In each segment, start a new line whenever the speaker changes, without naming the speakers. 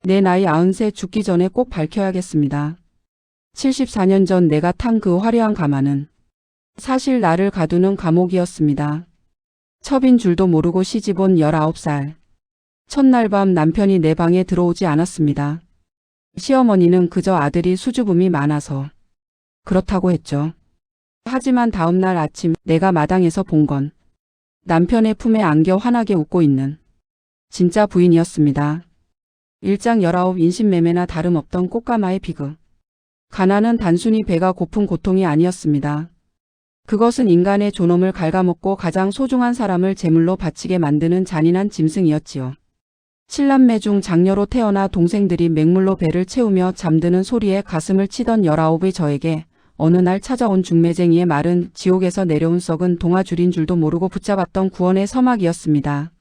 내 나이 93 죽기 전에 꼭 밝혀야겠습니다. 74년 전 내가 탄 그 화려한 가마는 사실 나를 가두는 감옥이었습니다. 첩인 줄도 모르고 시집온 19살. 첫날 밤 남편이 내 방에 들어오지 않았습니다. 시어머니는 그저 아들이 수줍음이 많아서 그렇다고 했죠. 하지만 다음날 아침 내가 마당에서 본 건 남편의 품에 안겨 환하게 웃고 있는 진짜 부인이었습니다. 일장 19 인신매매나 다름없던 꽃가마의 비극. 가난은 단순히 배가 고픈 고통이 아니었습니다. 그것은 인간의 존엄을 갉아먹고 가장 소중한 사람을 제물로 바치게 만드는 잔인한 짐승이었지요. 7남매 중 장녀로 태어나 동생들이 맹물로 배를 채우며 잠드는 소리에 가슴을 치던 19의 저에게 어느 날 찾아온 중매쟁이의 말은 지옥에서 내려온 썩은 동아줄인 줄도 모르고 붙잡았던 구원의 서막이었습니다.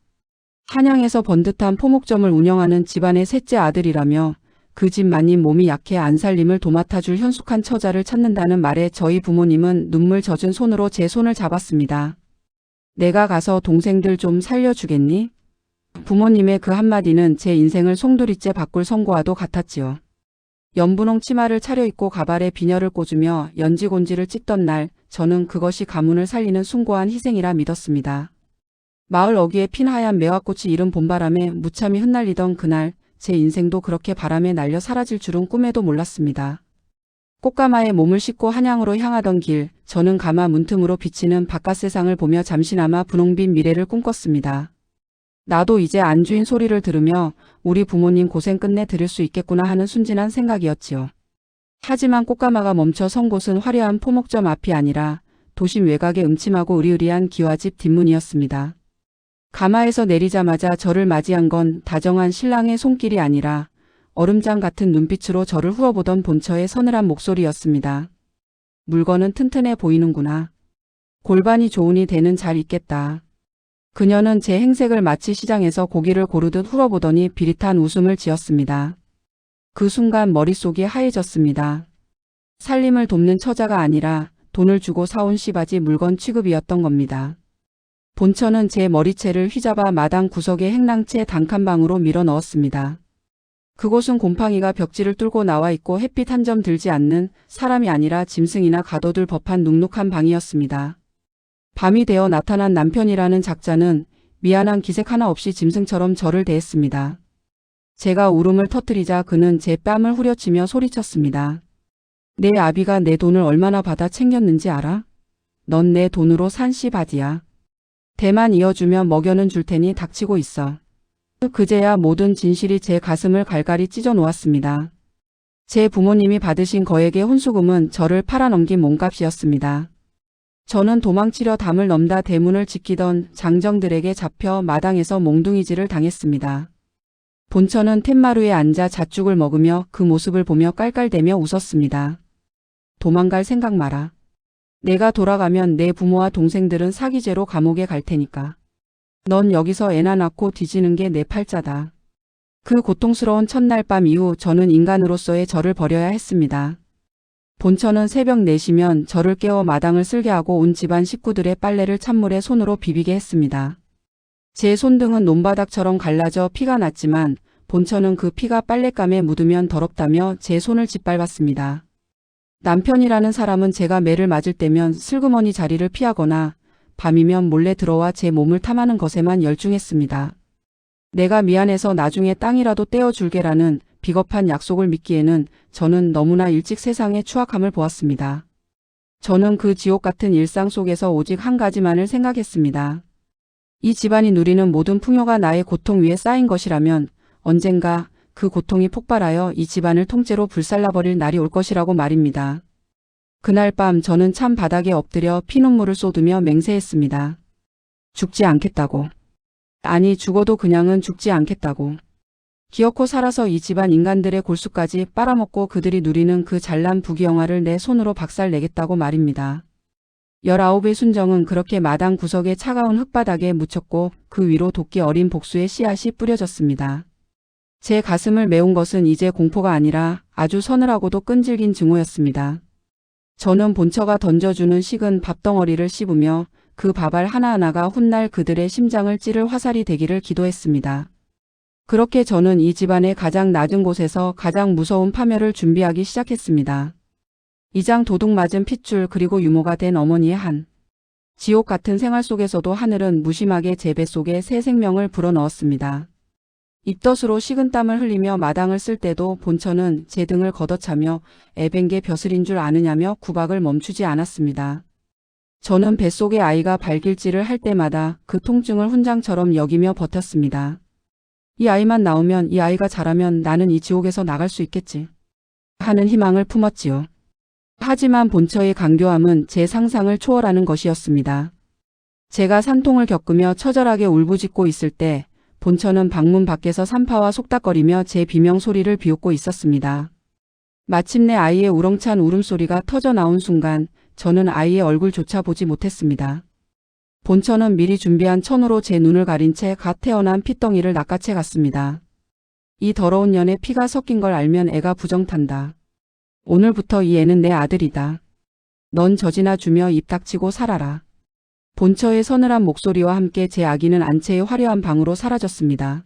한양에서 번듯한 포목점을 운영하는 집안의 셋째 아들이라며 그 집 마님 몸이 약해 안 살림을 도맡아줄 현숙한 처자를 찾는다는 말에 저희 부모님은 눈물 젖은 손으로 제 손을 잡았습니다. 내가 가서 동생들 좀 살려주겠니? 부모님의 그 한마디는 제 인생을 송두리째 바꿀 선고와도 같았지요. 연분홍 치마를 차려입고 가발에 비녀를 꽂으며 연지곤지를 찍던 날 저는 그것이 가문을 살리는 숭고한 희생이라 믿었습니다. 마을 어귀에 핀 하얀 매화꽃이 이른 봄바람에 무참히 흩날리던 그날 제 인생도 그렇게 바람에 날려 사라질 줄은 꿈에도 몰랐습니다. 꽃가마에 몸을 싣고 한양으로 향하던 길, 저는 가마 문틈으로 비치는 바깥 세상을 보며 잠시나마 분홍빛 미래를 꿈꿨습니다. 나도 이제 안주인 소리를 들으며 우리 부모님 고생 끝내 들을 수 있겠구나 하는 순진한 생각이었지요. 하지만 꽃가마가 멈춰 선 곳은 화려한 포목점 앞이 아니라 도심 외곽의 음침하고 으리으리한 기와집 뒷문이었습니다. 가마에서 내리자마자 저를 맞이한 건 다정한 신랑의 손길이 아니라 얼음장 같은 눈빛으로 저를 후어보던 본처의 서늘한 목소리였습니다. 물건은 튼튼해 보이는구나. 골반이 좋으니 대는 잘 있겠다. 그녀는 제 행색을 마치 시장에서 고기를 고르듯 후어보더니 비릿한 웃음을 지었습니다. 그 순간 머릿속이 하얘졌습니다. 살림을 돕는 처자가 아니라 돈을 주고 사온 씨바지 물건 취급이었던 겁니다. 본처는 제 머리채를 휘잡아 마당 구석의 행랑채 단칸방으로 밀어 넣었습니다. 그곳은 곰팡이가 벽지를 뚫고 나와 있고 햇빛 한 점 들지 않는 사람이 아니라 짐승이나 가둬둘 법한 눅눅한 방이었습니다. 밤이 되어 나타난 남편이라는 작자는 미안한 기색 하나 없이 짐승처럼 저를 대했습니다. 제가 울음을 터뜨리자 그는 제 뺨을 후려치며 소리쳤습니다. 내 아비가 내 돈을 얼마나 받아 챙겼는지 알아? 넌 내 돈으로 산 씨바지야. 대만 이어주면 먹여는 줄 테니 닥치고 있어. 그제야 모든 진실이 제 가슴을 갈갈이 찢어 놓았습니다. 제 부모님이 받으신 거액의 혼수금은 저를 팔아넘긴 몸값이었습니다. 저는 도망치려 담을 넘다 대문을 지키던 장정들에게 잡혀 마당에서 몽둥이질을 당했습니다. 본처는 툇마루에 앉아 잣죽을 먹으며 그 모습을 보며 깔깔대며 웃었습니다. 도망갈 생각 마라. 내가 돌아가면 내 부모와 동생들은 사기죄로 감옥에 갈 테니까. 넌 여기서 애나 낳고 뒤지는 게 내 팔자다. 그 고통스러운 첫날 밤 이후 저는 인간으로서의 저를 버려야 했습니다. 본처는 새벽 4시면 저를 깨워 마당을 쓸게 하고 온 집안 식구들의 빨래를 찬물에 손으로 비비게 했습니다. 제 손등은 논바닥처럼 갈라져 피가 났지만 본처는 그 피가 빨랫감에 묻으면 더럽다며 제 손을 짓밟았습니다. 남편이라는 사람은 제가 매를 맞을 때면 슬그머니 자리를 피하거나 밤이면 몰래 들어와 제 몸을 탐하는 것에만 열중했습니다. 내가 미안해서 나중에 땅이라도 떼어줄게라는 비겁한 약속을 믿기에는 저는 너무나 일찍 세상의 추악함을 보았습니다. 저는 그 지옥 같은 일상 속에서 오직 한 가지만을 생각했습니다. 이 집안이 누리는 모든 풍요가 나의 고통 위에 쌓인 것이라면 언젠가 그 고통이 폭발하여 이 집안을 통째로 불살라버릴 날이 올 것이라고 말입니다. 그날 밤 저는 찬 바닥에 엎드려 피눈물을 쏟으며 맹세했습니다. 죽지 않겠다고. 아니 죽어도 그냥은 죽지 않겠다고. 기어코 살아서 이 집안 인간들의 골수까지 빨아먹고 그들이 누리는 그 잘난 부귀영화를 내 손으로 박살내겠다고 말입니다. 19의 순정은 그렇게 마당 구석의 차가운 흙바닥에 묻혔고 그 위로 도끼 어린 복수의 씨앗이 뿌려졌습니다. 제 가슴을 메운 것은 이제 공포가 아니라 아주 서늘하고도 끈질긴 증오였습니다. 저는 본처가 던져주는 식은 밥덩어리를 씹으며 그 밥알 하나하나가 훗날 그들의 심장을 찌를 화살이 되기를 기도했습니다. 그렇게 저는 이 집안의 가장 낮은 곳에서 가장 무서운 파멸을 준비하기 시작했습니다. 이장 도둑 맞은 핏줄 그리고 유모가 된 어머니의 한 지옥 같은 생활 속에서도 하늘은 무심하게 제 뱃속에 새 생명을 불어넣었습니다. 입덧으로 식은땀을 흘리며 마당을 쓸 때도 본처는 제 등을 걷어차며 애뱅게 벼슬인 줄 아느냐며 구박을 멈추지 않았습니다. 저는 뱃속의 아이가 발길질을 할 때마다 그 통증을 훈장처럼 여기며 버텼습니다. 이 아이만 나오면, 이 아이가 자라면 나는 이 지옥에서 나갈 수 있겠지 하는 희망을 품었지요. 하지만 본처의 강교함은 제 상상을 초월하는 것이었습니다. 제가 산통을 겪으며 처절하게 울부짖고 있을 때 본처는 방문 밖에서 산파와 속닥거리며 제 비명 소리를 비웃고 있었습니다. 마침내 아이의 우렁찬 울음소리가 터져 나온 순간 저는 아이의 얼굴조차 보지 못했습니다. 본처는 미리 준비한 천으로 제 눈을 가린 채 갓 태어난 핏덩이를 낚아채 갔습니다. 이 더러운 년에 피가 섞인 걸 알면 애가 부정탄다. 오늘부터 이 애는 내 아들이다. 넌 젖이나 주며 입 닥치고 살아라. 본처의 서늘한 목소리와 함께 제 아기는 안채의 화려한 방으로 사라졌습니다.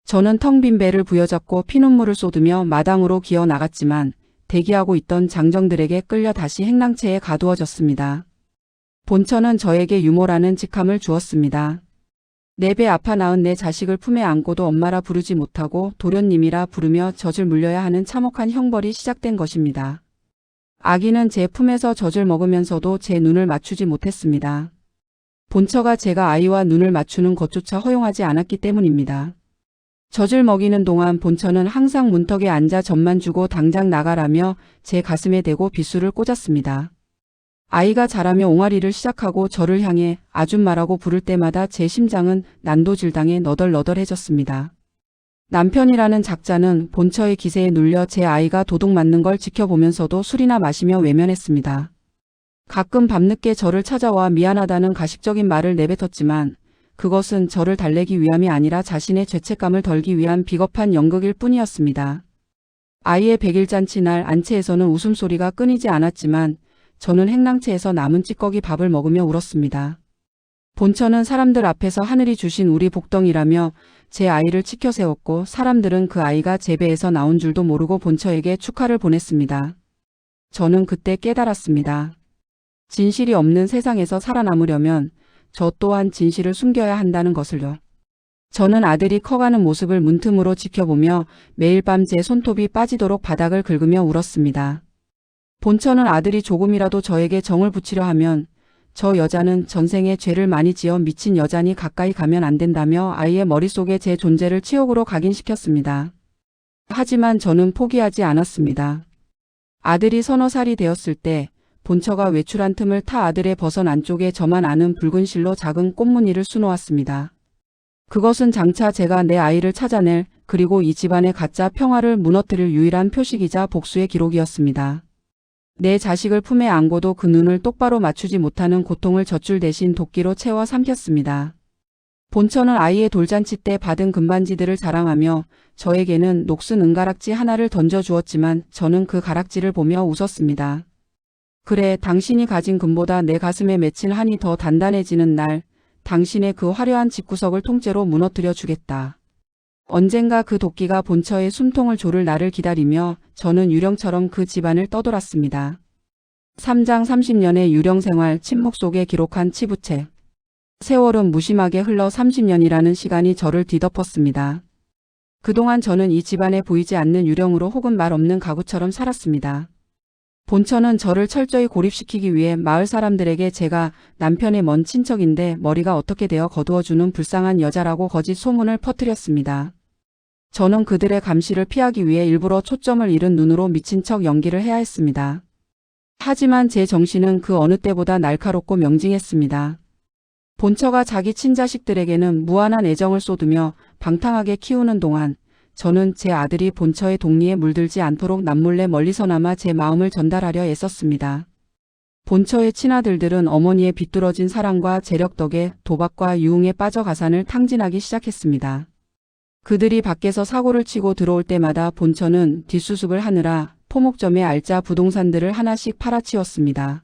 저는 텅 빈 배를 부여잡고 피눈물을 쏟으며 마당으로 기어 나갔지만 대기하고 있던 장정들에게 끌려 다시 행랑채에 가두어졌습니다. 본처는 저에게 유모라는 직함을 주었습니다. 내 배 아파 낳은 내 자식을 품에 안고도 엄마라 부르지 못하고 도련님이라 부르며 젖을 물려야 하는 참혹한 형벌이 시작된 것입니다. 아기는 제 품에서 젖을 먹으면서도 제 눈을 맞추지 못했습니다. 본처가 제가 아이와 눈을 맞추는 것조차 허용하지 않았기 때문입니다. 젖을 먹이는 동안 본처는 항상 문턱에 앉아 젖만 주고 당장 나가라며 제 가슴에 대고 빗줄을 꽂았습니다. 아이가 자라며 옹알이를 시작하고 저를 향해 아줌마라고 부를 때마다 제 심장은 난도질당해 너덜너덜해졌습니다. 남편이라는 작자는 본처의 기세에 눌려 제 아이가 도둑 맞는 걸 지켜보면서도 술이나 마시며 외면했습니다. 가끔 밤늦게 저를 찾아와 미안하다는 가식적인 말을 내뱉었지만 그것은 저를 달래기 위함이 아니라 자신의 죄책감을 덜기 위한 비겁한 연극일 뿐이었습니다. 아이의 100일잔치 날 안채에서는 웃음소리가 끊이지 않았지만 저는 행랑채에서 남은 찌꺼기 밥을 먹으며 울었습니다. 본처는 사람들 앞에서 하늘이 주신 우리 복덩이라며 제 아이를 치켜 세웠고 사람들은 그 아이가 제 배에서 나온 줄도 모르고 본처에게 축하를 보냈습니다. 저는 그때 깨달았습니다. 진실이 없는 세상에서 살아남으려면 저 또한 진실을 숨겨야 한다는 것을요. 저는 아들이 커가는 모습을 문틈으로 지켜보며 매일 밤 제 손톱이 빠지도록 바닥을 긁으며 울었습니다. 본처는 아들이 조금이라도 저에게 정을 붙이려 하면 저 여자는 전생에 죄를 많이 지어 미친 여자니 가까이 가면 안 된다며 아이의 머릿속에 제 존재를 치욕으로 각인시켰습니다. 하지만 저는 포기하지 않았습니다. 아들이 서너 살이 되었을 때 본처가 외출한 틈을 타 아들의 버선 안쪽에 저만 아는 붉은 실로 작은 꽃무늬를 수놓았습니다. 그것은 장차 제가 내 아이를 찾아낼 그리고 이 집안의 가짜 평화를 무너뜨릴 유일한 표식이자 복수의 기록이었습니다. 내 자식을 품에 안고도 그 눈을 똑바로 맞추지 못하는 고통을 젖줄 대신 도끼로 채워 삼켰습니다. 본처는 아이의 돌잔치 때 받은 금반지들을 자랑하며 저에게는 녹슨 은가락지 하나를 던져주었지만 저는 그 가락지를 보며 웃었습니다. 그래, 당신이 가진 금보다 내 가슴에 맺힌 한이 더 단단해지는 날 당신의 그 화려한 집구석을 통째로 무너뜨려 주겠다. 언젠가 그 도끼가 본처의 숨통을 조를 날을 기다리며 저는 유령처럼 그 집안을 떠돌았습니다. 3장 30년의 유령생활 침묵 속에 기록한 치부책. 세월은 무심하게 흘러 30년이라는 시간이 저를 뒤덮었습니다. 그동안 저는 이 집안에 보이지 않는 유령으로 혹은 말 없는 가구처럼 살았습니다. 본처는 저를 철저히 고립시키기 위해 마을 사람들에게 제가 남편의 먼 친척인데 머리가 어떻게 되어 거두어주는 불쌍한 여자라고 거짓 소문을 퍼뜨렸습니다. 저는 그들의 감시를 피하기 위해 일부러 초점을 잃은 눈으로 미친 척 연기를 해야 했습니다. 하지만 제 정신은 그 어느 때보다 날카롭고 명징했습니다. 본처가 자기 친자식들에게는 무한한 애정을 쏟으며 방탕하게 키우는 동안 저는 제 아들이 본처의 독리에 물들지 않도록 남몰래 멀리서나마 제 마음을 전달하려 애썼습니다. 본처의 친아들들은 어머니의 비뚤어진 사랑과 재력 덕에 도박과 유흥에 빠져 가산을 탕진하기 시작했습니다. 그들이 밖에서 사고를 치고 들어올 때마다 본처는 뒷수습을 하느라 토목점의 알짜 부동산들을 하나씩 팔아치웠습니다.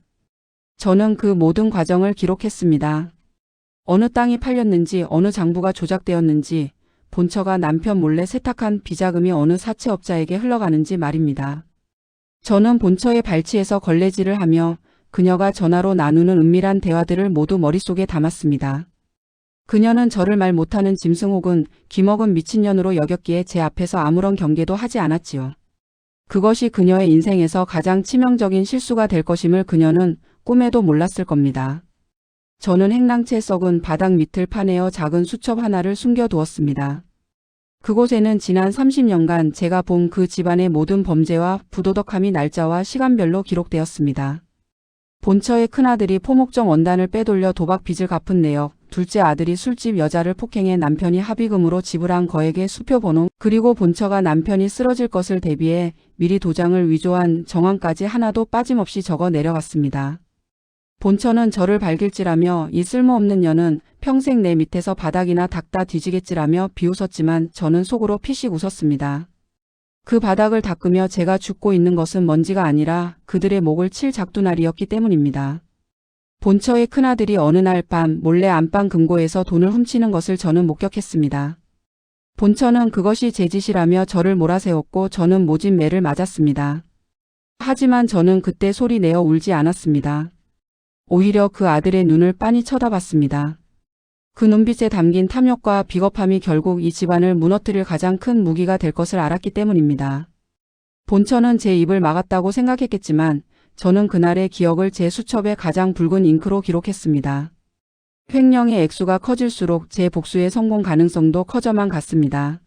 저는 그 모든 과정을 기록했습니다. 어느 땅이 팔렸는지, 어느 장부가 조작되었는지, 본처가 남편 몰래 세탁한 비자금이 어느 사채업자에게 흘러가는지 말입니다. 저는 본처의 발치에서 걸레질을 하며 그녀가 전화로 나누는 은밀한 대화들을 모두 머릿속에 담았습니다. 그녀는 저를 말 못하는 짐승 혹은 기먹은 미친년으로 여겼기에 제 앞에서 아무런 경계도 하지 않았지요. 그것이 그녀의 인생에서 가장 치명적인 실수가 될 것임을 그녀는 꿈에도 몰랐을 겁니다. 저는 행랑채 썩은 바닥 밑을 파내어 작은 수첩 하나를 숨겨두었습니다. 그곳에는 지난 30년간 제가 본 그 집안의 모든 범죄와 부도덕함이 날짜와 시간별로 기록되었습니다. 본처의 큰아들이 포목정 원단을 빼돌려 도박 빚을 갚은 내역, 둘째 아들이 술집 여자를 폭행해 남편이 합의금으로 지불한 거액의 수표 번호, 그리고 본처가 남편이 쓰러질 것을 대비해 미리 도장을 위조한 정황까지 하나도 빠짐없이 적어 내려갔습니다. 본처는 저를 발길질하며 이 쓸모없는 년은 평생 내 밑에서 바닥이나 닦다 뒤지겠지라며 비웃었지만 저는 속으로 피식 웃었습니다. 그 바닥을 닦으며 제가 죽고 있는 것은 먼지가 아니라 그들의 목을 칠 작두날이었기 때문입니다. 본처의 큰아들이 어느 날 밤 몰래 안방 금고에서 돈을 훔치는 것을 저는 목격했습니다. 본처는 그것이 제 짓이라며 저를 몰아세웠고 저는 모진 매를 맞았습니다. 하지만 저는 그때 소리 내어 울지 않았습니다. 오히려 그 아들의 눈을 빤히 쳐다봤습니다. 그 눈빛에 담긴 탐욕과 비겁함이 결국 이 집안을 무너뜨릴 가장 큰 무기가 될 것을 알았기 때문입니다. 본처는 제 입을 막았다고 생각했겠지만 저는 그날의 기억을 제 수첩에 가장 붉은 잉크로 기록했습니다. 횡령의 액수가 커질수록 제 복수의 성공 가능성도 커져만 갔습니다.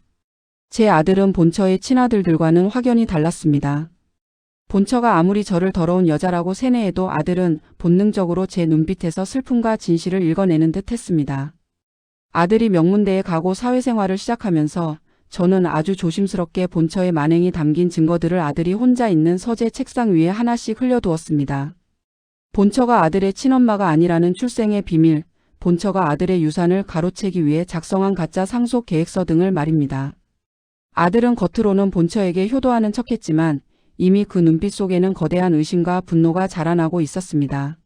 제 아들은 본처의 친아들들과는 확연히 달랐습니다. 본처가 아무리 저를 더러운 여자라고 세뇌해도 아들은 본능적으로 제 눈빛에서 슬픔과 진실을 읽어내는 듯 했습니다. 아들이 명문대에 가고 사회생활을 시작하면서 저는 아주 조심스럽게 본처의 만행이 담긴 증거들을 아들이 혼자 있는 서재 책상 위에 하나씩 흘려두었습니다. 본처가 아들의 친엄마가 아니라는 출생의 비밀, 본처가 아들의 유산을 가로채기 위해 작성한 가짜 상속 계획서 등을 말입니다. 아들은 겉으로는 본처에게 효도하는 척했지만 이미 그 눈빛 속에는 거대한 의심과 분노가 자라나고 있었습니다.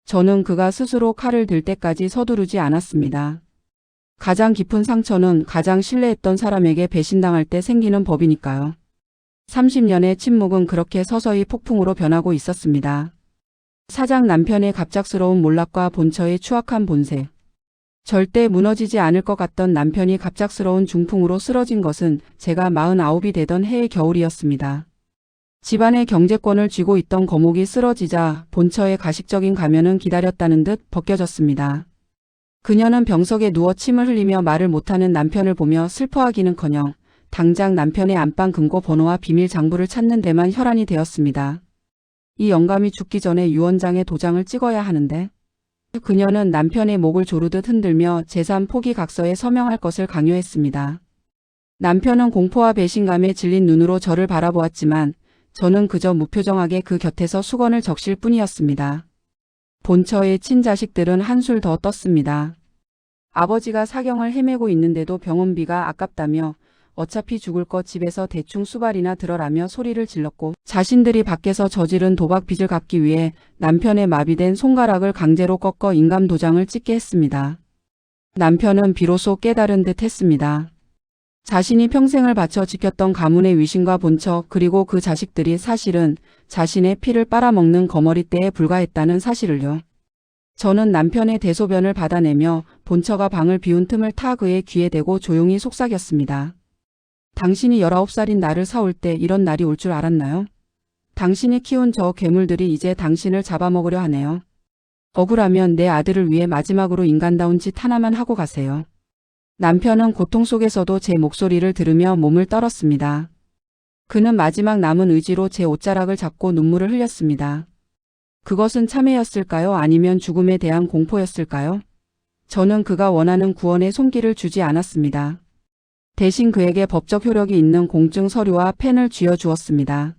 저는 그가 스스로 칼을 들 때까지 서두르지 않았습니다. 가장 깊은 상처는 가장 신뢰했던 사람에게 배신당할 때 생기는 법이니까요. 30년의 침묵은 그렇게 서서히 폭풍으로 변하고 있었습니다. 사장 남편의 갑작스러운 몰락과 본처의 추악한 본색. 절대 무너지지 않을 것 같던 남편이 갑작스러운 중풍으로 쓰러진 것은 제가 49이 되던 해의 겨울이었습니다. 집안의 경제권을 쥐고 있던 거목이 쓰러지자 본처의 가식적인 가면은 기다렸다는 듯 벗겨졌습니다. 그녀는 병석에 누워 침을 흘리며 말을 못하는 남편을 보며 슬퍼하기는커녕 당장 남편의 안방 금고 번호와 비밀 장부를 찾는 데만 혈안이 되었습니다. 이 영감이 죽기 전에 유언장에 도장을 찍어야 하는데 그녀는 남편의 목을 조르듯 흔들며 재산 포기 각서에 서명할 것을 강요했습니다. 남편은 공포와 배신감에 질린 눈으로 저를 바라보았지만 저는 그저 무표정하게 그 곁에서 수건을 적실 뿐이었습니다. 본처의 친자식들은 한술 더 떴습니다. 아버지가 사경을 헤매고 있는데도 병원비가 아깝다며 어차피 죽을 것 집에서 대충 수발이나 들어라며 소리를 질렀고 자신들이 밖에서 저지른 도박 빚을 갚기 위해 남편의 마비된 손가락을 강제로 꺾어 인감 도장을 찍게 했습니다. 남편은 비로소 깨달은 듯 했습니다. 자신이 평생을 바쳐 지켰던 가문의 위신과 본처 그리고 그 자식들이 사실은 자신의 피를 빨아먹는 거머리떼에 불과했다는 사실을요. 저는 남편의 대소변을 받아내며 본처가 방을 비운 틈을 타 그의 귀에 대고 조용히 속삭였습니다. 당신이 19살인 나를 사올 때 이런 날이 올 줄 알았나요? 당신이 키운 저 괴물들이 이제 당신을 잡아먹으려 하네요. 억울하면 내 아들을 위해 마지막으로 인간다운 짓 하나만 하고 가세요. 남편은 고통 속에서도 제 목소리를 들으며 몸을 떨었습니다. 그는 마지막 남은 의지로 제 옷자락을 잡고 눈물을 흘렸습니다. 그것은 참회였을까요? 아니면 죽음에 대한 공포였을까요? 저는 그가 원하는 구원의 손길을 주지 않았습니다. 대신 그에게 법적 효력이 있는 공증 서류와 펜을 쥐어주었습니다.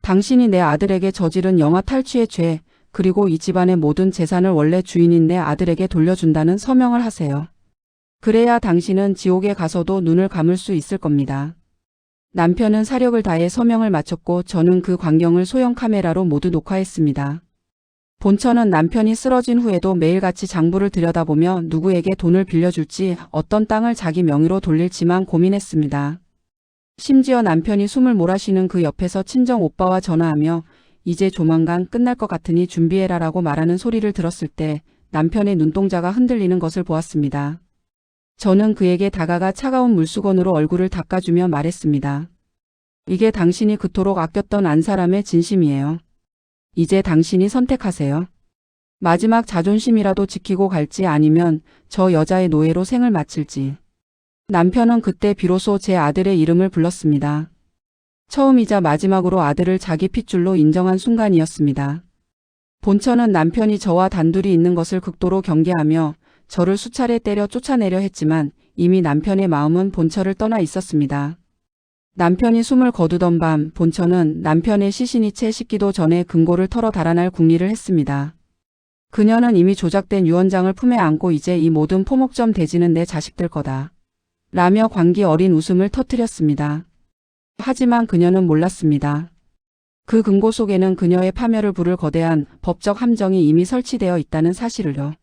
당신이 내 아들에게 저지른 영아 탈취의 죄, 그리고 이 집안의 모든 재산을 원래 주인인 내 아들에게 돌려준다는 서명을 하세요. 그래야 당신은 지옥에 가서도 눈을 감을 수 있을 겁니다. 남편은 사력을 다해 서명을 마쳤고 저는 그 광경을 소형 카메라로 모두 녹화했습니다. 본처는 남편이 쓰러진 후에도 매일같이 장부를 들여다보며 누구에게 돈을 빌려줄지 어떤 땅을 자기 명의로 돌릴지만 고민했습니다. 심지어 남편이 숨을 몰아쉬는 그 옆에서 친정 오빠와 전화하며 이제 조만간 끝날 것 같으니 준비해라라고 말하는 소리를 들었을 때 남편의 눈동자가 흔들리는 것을 보았습니다. 저는 그에게 다가가 차가운 물수건으로 얼굴을 닦아주며 말했습니다. 이게 당신이 그토록 아꼈던 안 사람의 진심이에요. 이제 당신이 선택하세요. 마지막 자존심이라도 지키고 갈지 아니면 저 여자의 노예로 생을 마칠지. 남편은 그때 비로소 제 아들의 이름을 불렀습니다. 처음이자 마지막으로 아들을 자기 핏줄로 인정한 순간이었습니다. 본처는 남편이 저와 단둘이 있는 것을 극도로 경계하며 저를 수차례 때려 쫓아내려 했지만 이미 남편의 마음은 본처를 떠나 있었습니다. 남편이 숨을 거두던 밤 본처는 남편의 시신이 채 식기도 전에 금고를 털어 달아날 궁리를 했습니다. 그녀는 이미 조작된 유언장을 품에 안고 이제 이 모든 포목점 대지는 내 자식들 거다. 라며 광기 어린 웃음을 터뜨렸습니다. 하지만 그녀는 몰랐습니다. 그 금고 속에는 그녀의 파멸을 부를 거대한 법적 함정이 이미 설치되어 있다는 사실을요.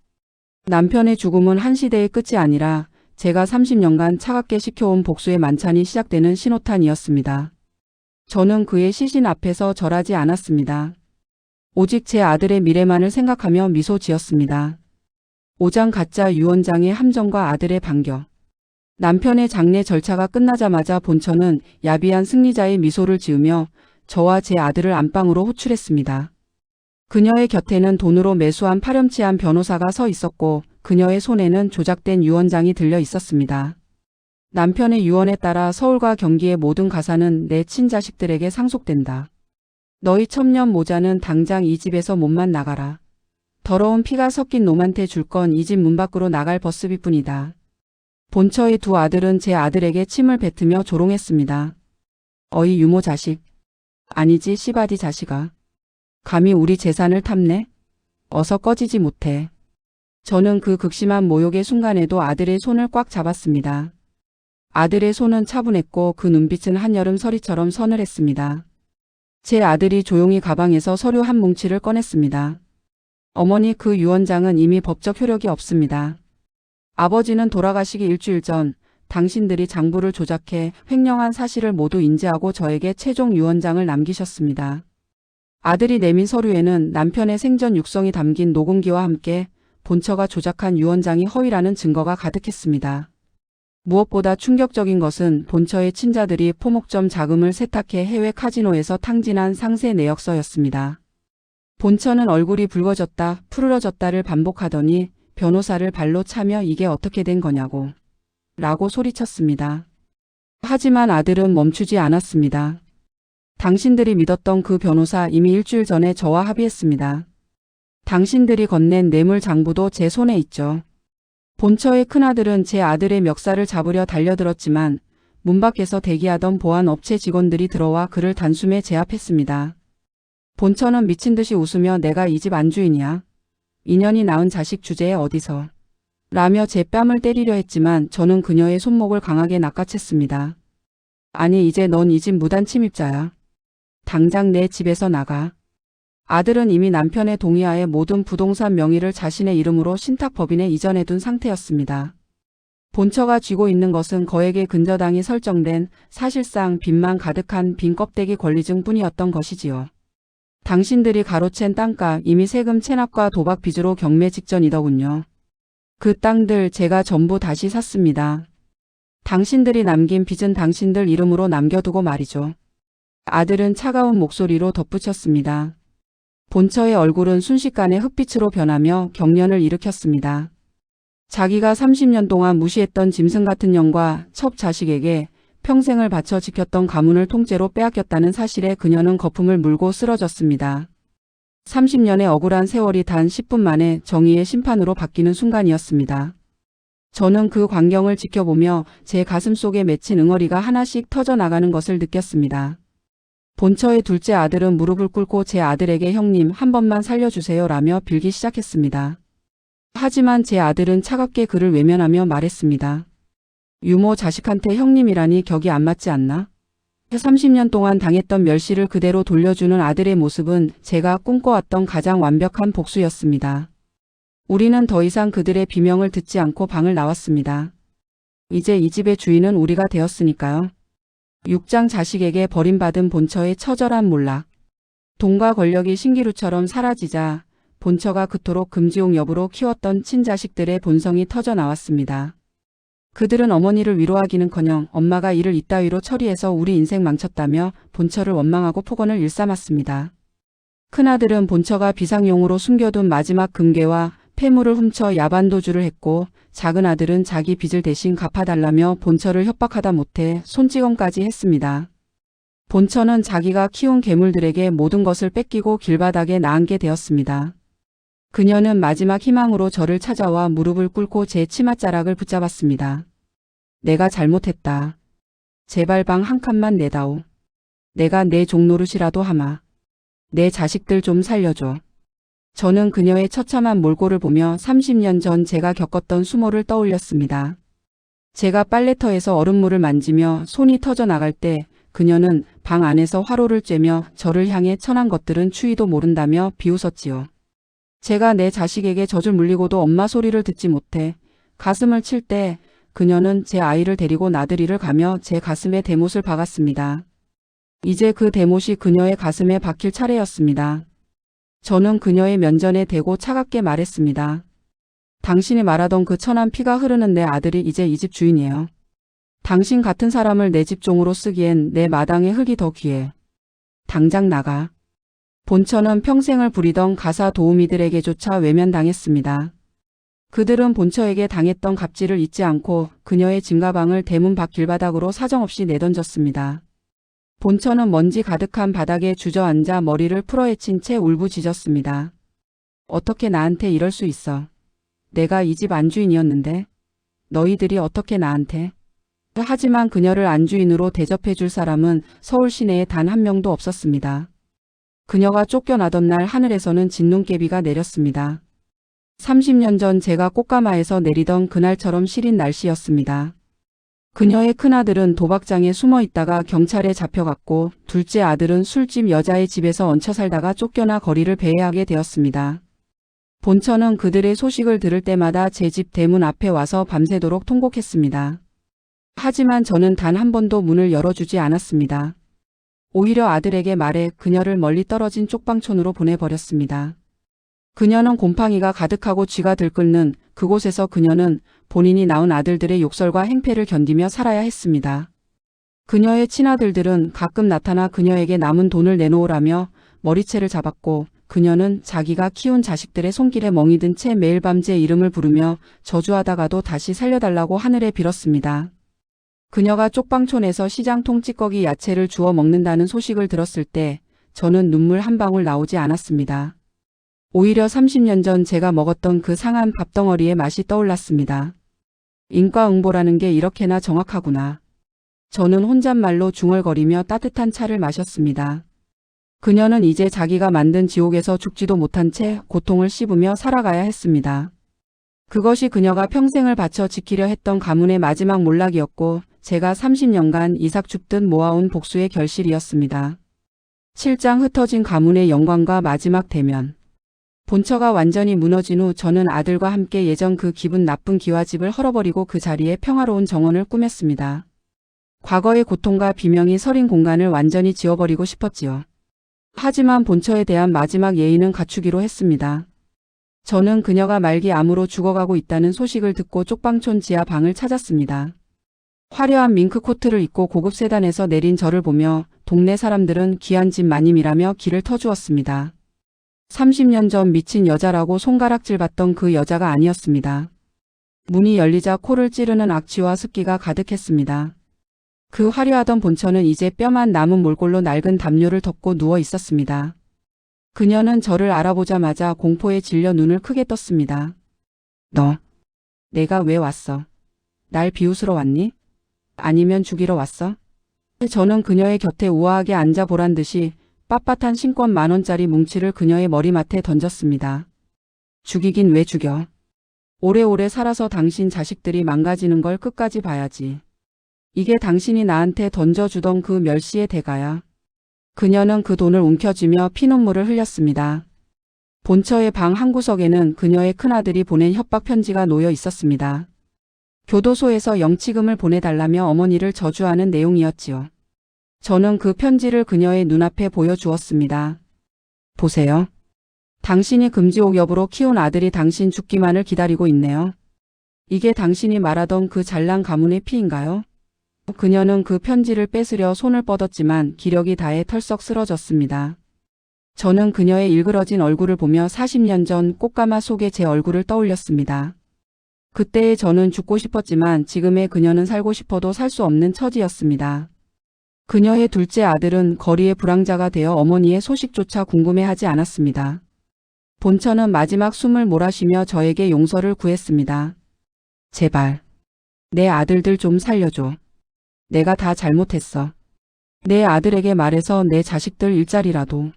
남편의 죽음은 한 시대의 끝이 아니라 제가 30년간 차갑게 식혀온 복수의 만찬이 시작되는 신호탄이었습니다. 저는 그의 시신 앞에서 절하지 않았습니다. 오직 제 아들의 미래만을 생각하며 미소 지었습니다. 5장 가짜 유언장의 함정과 아들의 반격. 남편의 장례 절차가 끝나자마자 본처는 야비한 승리자의 미소를 지으며 저와 제 아들을 안방으로 호출했습니다. 그녀의 곁에는 돈으로 매수한 파렴치한 변호사가 서 있었고 그녀의 손에는 조작된 유언장이 들려 있었습니다. 남편의 유언에 따라 서울과 경기의 모든 가사는 내 친자식들에게 상속된다. 너희 첩년 모자는 당장 이 집에서 몸만 나가라. 더러운 피가 섞인 놈한테 줄 건 이 집 문 밖으로 나갈 버스비뿐이다. 본처의 두 아들은 제 아들에게 침을 뱉으며 조롱했습니다. 어이 유모 자식. 아니지 씨바디 자식아. 감히 우리 재산을 탐내? 어서 꺼지지 못해. 저는 그 극심한 모욕의 순간에도 아들의 손을 꽉 잡았습니다. 아들의 손은 차분했고 그 눈빛은 한여름 서리처럼 서늘했습니다. 제 아들이 조용히 가방에서 서류 한 뭉치를 꺼냈습니다. 어머니 그 유언장은 이미 법적 효력이 없습니다. 아버지는 돌아가시기 일주일 전 당신들이 장부를 조작해 횡령한 사실을 모두 인지하고 저에게 최종 유언장을 남기셨습니다. 아들이 내민 서류에는 남편의 생전 육성이 담긴 녹음기와 함께 본처가 조작한 유언장이 허위라는 증거가 가득했습니다. 무엇보다 충격적인 것은 본처의 친자들이 포목점 자금을 세탁해 해외 카지노에서 탕진한 상세 내역서였습니다. 본처는 얼굴이 붉어졌다 푸르러졌다를 반복하더니 변호사를 발로 차며 이게 어떻게 된 거냐고 라고 소리쳤습니다. 하지만 아들은 멈추지 않았습니다. 당신들이 믿었던 그 변호사 이미 일주일 전에 저와 합의했습니다. 당신들이 건넨 뇌물 장부도 제 손에 있죠. 본처의 큰아들은 제 아들의 멱살을 잡으려 달려들었지만 문 밖에서 대기하던 보안 업체 직원들이 들어와 그를 단숨에 제압했습니다. 본처는 미친 듯이 웃으며 내가 이 집 안주인이야. 인연이 낳은 자식 주제에 어디서. 라며 제 뺨을 때리려 했지만 저는 그녀의 손목을 강하게 낚아챘습니다. 아니 이제 넌 이 집 무단 침입자야. 당장 내 집에서 나가. 아들은 이미 남편의 동의하에 모든 부동산 명의를 자신의 이름으로 신탁법인에 이전해둔 상태였습니다. 본처가 쥐고 있는 것은 거액의 근저당이 설정된 사실상 빚만 가득한 빈 껍데기 권리증 뿐이었던 것이지요. 당신들이 가로챈 땅값 이미 세금 체납과 도박 빚으로 경매 직전이더군요. 그 땅들 제가 전부 다시 샀습니다. 당신들이 남긴 빚은 당신들 이름으로 남겨두고 말이죠. 아들은 차가운 목소리로 덧붙였습니다. 본처의 얼굴은 순식간에 흑빛으로 변하며 경련을 일으켰습니다. 자기가 30년 동안 무시했던 짐승 같은 년과 첩 자식에게 평생을 바쳐 지켰던 가문을 통째로 빼앗겼다는 사실에 그녀는 거품을 물고 쓰러졌습니다. 30년의 억울한 세월이 단 10분 만에 정의의 심판으로 바뀌는 순간이었습니다. 저는 그 광경을 지켜보며 제 가슴 속에 맺힌 응어리가 하나씩 터져나가는 것을 느꼈습니다. 본처의 둘째 아들은 무릎을 꿇고 제 아들에게 형님 한 번만 살려주세요 라며 빌기 시작했습니다. 하지만 제 아들은 차갑게 그를 외면하며 말했습니다. 유모 자식한테 형님이라니 격이 안 맞지 않나? 30년 동안 당했던 멸시를 그대로 돌려주는 아들의 모습은 제가 꿈꿔왔던 가장 완벽한 복수였습니다. 우리는 더 이상 그들의 비명을 듣지 않고 방을 나왔습니다. 이제 이 집의 주인은 우리가 되었으니까요. 6장 자식에게 버림받은 본처의 처절한 몰락. 돈과 권력이 신기루처럼 사라지자 본처가 그토록 금지옥 여부로 키웠던 친자식들의 본성이 터져 나왔습니다. 그들은 어머니를 위로하기는커녕 엄마가 일을 이따위로 처리해서 우리 인생 망쳤다며 본처를 원망하고 폭언을 일삼았습니다. 큰아들은 본처가 비상용으로 숨겨둔 마지막 금괴와 폐물을 훔쳐 야반도주를 했고, 작은 아들은 자기 빚을 대신 갚아달라며 본처를 협박하다 못해 손찌검까지 했습니다. 본처는 자기가 키운 괴물들에게 모든 것을 뺏기고 길바닥에 나앉게 되었습니다. 그녀는 마지막 희망으로 저를 찾아와 무릎을 꿇고 제 치맛자락을 붙잡았습니다. 내가 잘못했다. 제발 방 한 칸만 내다오. 내가 내 종노릇이라도 하마. 내 자식들 좀 살려줘. 저는 그녀의 처참한 몰골을 보며 30년 전 제가 겪었던 수모를 떠올렸습니다. 제가 빨래터에서 얼음물을 만지며 손이 터져 나갈 때 그녀는 방 안에서 화로를 쬐며 저를 향해 천한 것들은 추위도 모른다며 비웃었지요. 제가 내 자식에게 젖을 물리고도 엄마 소리를 듣지 못해 가슴을 칠 때 그녀는 제 아이를 데리고 나들이를 가며 제 가슴에 대못을 박았습니다. 이제 그 대못이 그녀의 가슴에 박힐 차례였습니다. 저는 그녀의 면전에 대고 차갑게 말했습니다. 당신이 말하던 그 천한 피가 흐르는 내 아들이 이제 이 집 주인이에요. 당신 같은 사람을 내 집종으로 쓰기엔 내 마당의 흙이 더 귀해. 당장 나가. 본처는 평생을 부리던 가사 도우미들에게조차 외면당했습니다. 그들은 본처에게 당했던 갑질을 잊지 않고 그녀의 짐가방을 대문 밖 길바닥으로 사정없이 내던졌습니다. 본처는 먼지 가득한 바닥에 주저앉아 머리를 풀어헤친 채 울부짖었습니다. 어떻게 나한테 이럴 수 있어. 내가 이 집 안주인이었는데. 너희들이 어떻게 나한테. 하지만 그녀를 안주인으로 대접해 줄 사람은 서울 시내에 단 한 명도 없었습니다. 그녀가 쫓겨나던 날 하늘에서는 진눈깨비가 내렸습니다. 30년 전 제가 꽃가마에서 내리던 그날처럼 시린 날씨였습니다. 그녀의 큰아들은 도박장에 숨어 있다가 경찰에 잡혀갔고, 둘째 아들은 술집 여자의 집에서 얹혀 살다가 쫓겨나 거리를 배회하게 되었습니다. 본처는 그들의 소식을 들을 때마다 제 집 대문 앞에 와서 밤새도록 통곡했습니다. 하지만 저는 단 한 번도 문을 열어주지 않았습니다. 오히려 아들에게 말해 그녀를 멀리 떨어진 쪽방촌으로 보내버렸습니다. 그녀는 곰팡이가 가득하고 쥐가 들끓는 그곳에서 그녀는 본인이 낳은 아들들의 욕설과 행패를 견디며 살아야 했습니다. 그녀의 친아들들은 가끔 나타나 그녀에게 남은 돈을 내놓으라며 머리채를 잡았고, 그녀는 자기가 키운 자식들의 손길에 멍이 든 채 매일 밤 제 이름을 부르며 저주하다가도 다시 살려달라고 하늘에 빌었습니다. 그녀가 쪽방촌에서 시장통 찌꺼기 야채를 주워 먹는다는 소식을 들었을 때 저는 눈물 한 방울 나오지 않았습니다. 오히려 30년 전 제가 먹었던 그 상한 밥덩어리의 맛이 떠올랐습니다. 인과응보라는 게 이렇게나 정확하구나. 저는 혼잣말로 중얼거리며 따뜻한 차를 마셨습니다. 그녀는 이제 자기가 만든 지옥에서 죽지도 못한 채 고통을 씹으며 살아가야 했습니다. 그것이 그녀가 평생을 바쳐 지키려 했던 가문의 마지막 몰락이었고, 제가 30년간 이삭 줍듯 모아온 복수의 결실이었습니다. 7장 흩어진 가문의 영광과 마지막 대면. 본처가 완전히 무너진 후 저는 아들과 함께 예전 그 기분 나쁜 기와집을 헐어버리고 그 자리에 평화로운 정원을 꾸몄습니다. 과거의 고통과 비명이 서린 공간을 완전히 지워버리고 싶었지요. 하지만 본처에 대한 마지막 예의는 갖추기로 했습니다. 저는 그녀가 말기 암으로 죽어가고 있다는 소식을 듣고 쪽방촌 지하 방을 찾았습니다. 화려한 밍크 코트를 입고 고급 세단에서 내린 저를 보며 동네 사람들은 귀한 집 마님이라며 길을 터주었습니다. 30년 전 미친 여자라고 손가락질 받던 그 여자가 아니었습니다. 문이 열리자 코를 찌르는 악취와 습기가 가득했습니다. 그 화려하던 본처는 이제 뼈만 남은 몰골로 낡은 담요를 덮고 누워 있었습니다. 그녀는 저를 알아보자마자 공포에 질려 눈을 크게 떴습니다. 너, 내가 왜 왔어? 날 비웃으러 왔니? 아니면 죽이러 왔어? 저는 그녀의 곁에 우아하게 앉아 보란 듯이 빳빳한 신권 10,000원짜리 뭉치를 그녀의 머리맡에 던졌습니다. 죽이긴 왜 죽여? 오래오래 살아서 당신 자식들이 망가지는 걸 끝까지 봐야지. 이게 당신이 나한테 던져주던 그 멸시의 대가야. 그녀는 그 돈을 움켜쥐며 피눈물을 흘렸습니다. 본처의 방 한구석에는 그녀의 큰아들이 보낸 협박 편지가 놓여 있었습니다. 교도소에서 영치금을 보내달라며 어머니를 저주하는 내용이었지요. 저는 그 편지를 그녀의 눈앞에 보여주었습니다. 보세요. 당신이 금지옥 여부로 키운 아들이 당신 죽기만을 기다리고 있네요. 이게 당신이 말하던 그 잘난 가문의 피인가요? 그녀는 그 편지를 뺏으려 손을 뻗었지만 기력이 다해 털썩 쓰러졌습니다. 저는 그녀의 일그러진 얼굴을 보며 40년 전 꽃가마 속의 제 얼굴을 떠올렸습니다. 그때의 저는 죽고 싶었지만 지금의 그녀는 살고 싶어도 살 수 없는 처지였습니다. 그녀의 둘째 아들은 거리의 불황자가 되어 어머니의 소식조차 궁금해하지 않았습니다. 본처는 마지막 숨을 몰아쉬며 저에게 용서를 구했습니다. 제발. 내 아들들 좀 살려줘. 내가 다 잘못했어. 내 아들에게 말해서 내 자식들 일자리라도.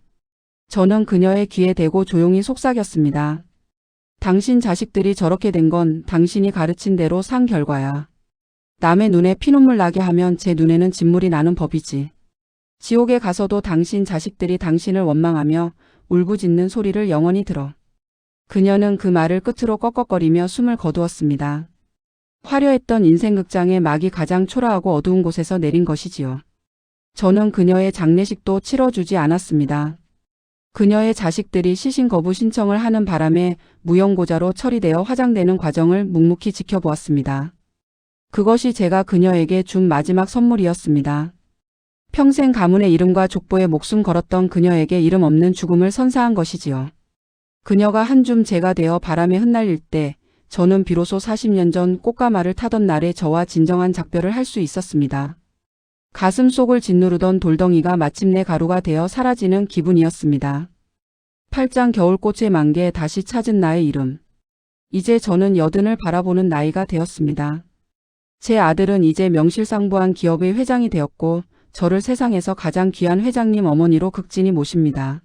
저는 그녀의 귀에 대고 조용히 속삭였습니다. 당신 자식들이 저렇게 된 건 당신이 가르친 대로 산 결과야. 남의 눈에 피눈물 나게 하면 제 눈에는 진물이 나는 법이지. 지옥에 가서도 당신 자식들이 당신을 원망하며 울부짖는 소리를 영원히 들어. 그녀는 그 말을 끝으로 꺽꺽거리며 숨을 거두었습니다. 화려했던 인생극장의 막이 가장 초라하고 어두운 곳에서 내린 것이지요. 저는 그녀의 장례식도 치러주지 않았습니다. 그녀의 자식들이 시신 거부 신청을 하는 바람에 무용고자로 처리되어 화장되는 과정을 묵묵히 지켜보았습니다. 그것이 제가 그녀에게 준 마지막 선물이었습니다. 평생 가문의 이름과 족보에 목숨 걸었던 그녀에게 이름 없는 죽음을 선사한 것이지요. 그녀가 한 줌 재가 되어 바람에 흩날릴 때 저는 비로소 40년 전 꽃가마를 타던 날에 저와 진정한 작별을 할 수 있었습니다. 가슴 속을 짓누르던 돌덩이가 마침내 가루가 되어 사라지는 기분이었습니다. 팔짱 겨울꽃의 만개 다시 찾은 나의 이름. 이제 저는 여든을 바라보는 나이가 되었습니다. 제 아들은 이제 명실상부한 기업의 회장이 되었고 저를 세상에서 가장 귀한 회장님 어머니로 극진히 모십니다.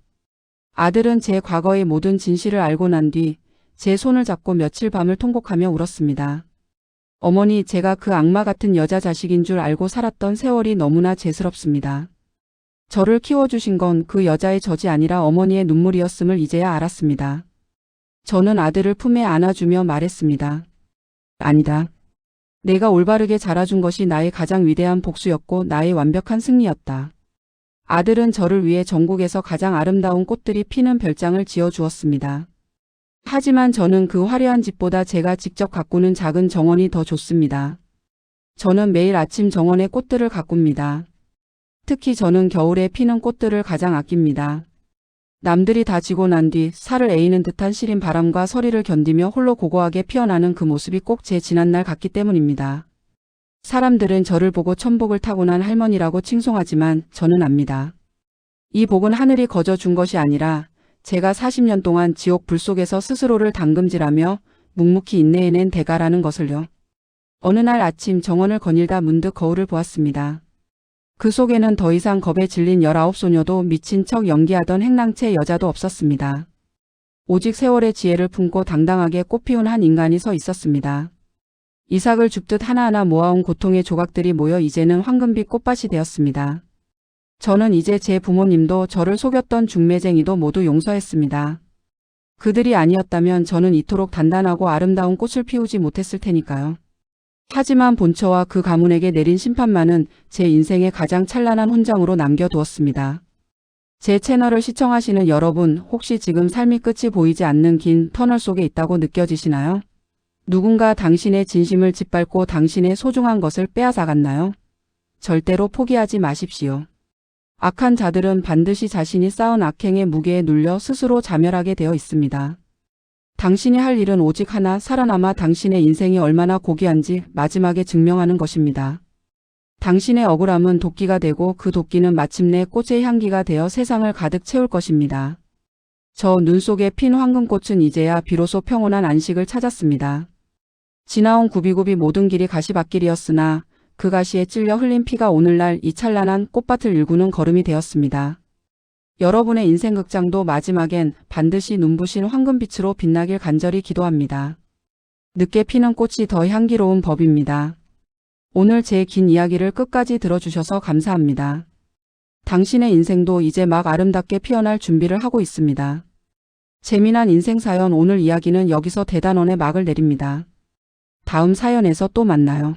아들은 제 과거의 모든 진실을 알고 난 뒤 제 손을 잡고 며칠 밤을 통곡하며 울었습니다. 어머니, 제가 그 악마 같은 여자 자식인 줄 알고 살았던 세월이 너무나 죄스럽습니다. 저를 키워주신 건 그 여자의 젖이 아니라 어머니의 눈물이었음을 이제야 알았습니다. 저는 아들을 품에 안아주며 말했습니다. 아니다. 내가 올바르게 자라준 것이 나의 가장 위대한 복수였고 나의 완벽한 승리였다. 아들은 저를 위해 전국에서 가장 아름다운 꽃들이 피는 별장을 지어주었습니다. 하지만 저는 그 화려한 집보다 제가 직접 가꾸는 작은 정원이 더 좋습니다. 저는 매일 아침 정원의 꽃들을 가꿉니다. 특히 저는 겨울에 피는 꽃들을 가장 아낍니다. 남들이 다 지고 난 뒤 살을 에이는 듯한 시린 바람과 서리를 견디며 홀로 고고하게 피어나는 그 모습이 꼭 제 지난날 같기 때문입니다. 사람들은 저를 보고 천복을 타고난 할머니라고 칭송하지만 저는 압니다. 이 복은 하늘이 거저 준 것이 아니라 제가 40년 동안 지옥 불 속에서 스스로를 담금질하며 묵묵히 인내해낸 대가라는 것을요. 어느 날 아침 정원을 거닐다 문득 거울을 보았습니다. 그 속에는 더 이상 겁에 질린 19소녀도 미친 척 연기하던 행랑채 여자도 없었습니다. 오직 세월의 지혜를 품고 당당하게 꽃피운 한 인간이 서 있었습니다. 이삭을 줍듯 하나하나 모아온 고통의 조각들이 모여 이제는 황금빛 꽃밭이 되었습니다. 저는 이제 제 부모님도 저를 속였던 중매쟁이도 모두 용서했습니다. 그들이 아니었다면 저는 이토록 단단하고 아름다운 꽃을 피우지 못했을 테니까요. 하지만 본처와 그 가문에게 내린 심판만은 제 인생의 가장 찬란한 훈장으로 남겨두었습니다. 제 채널을 시청하시는 여러분, 혹시 지금 삶이 끝이 보이지 않는 긴 터널 속에 있다고 느껴지시나요? 누군가 당신의 진심을 짓밟고 당신의 소중한 것을 빼앗아갔나요? 절대로 포기하지 마십시오. 악한 자들은 반드시 자신이 쌓은 악행의 무게에 눌려 스스로 자멸하게 되어 있습니다. 당신이 할 일은 오직 하나, 살아남아 당신의 인생이 얼마나 고귀한지 마지막에 증명하는 것입니다. 당신의 억울함은 도끼가 되고 그 도끼는 마침내 꽃의 향기가 되어 세상을 가득 채울 것입니다. 저 눈 속에 핀 황금꽃은 이제야 비로소 평온한 안식을 찾았습니다. 지나온 굽이굽이 모든 길이 가시밭길이었으나 그 가시에 찔려 흘린 피가 오늘날 이 찬란한 꽃밭을 일구는 걸음이 되었습니다. 여러분의 인생극장도 마지막엔 반드시 눈부신 황금빛으로 빛나길 간절히 기도합니다. 늦게 피는 꽃이 더 향기로운 법입니다. 오늘 제 긴 이야기를 끝까지 들어주셔서 감사합니다. 당신의 인생도 이제 막 아름답게 피어날 준비를 하고 있습니다. 재미난 인생 사연 오늘 이야기는 여기서 대단원의 막을 내립니다. 다음 사연에서 또 만나요.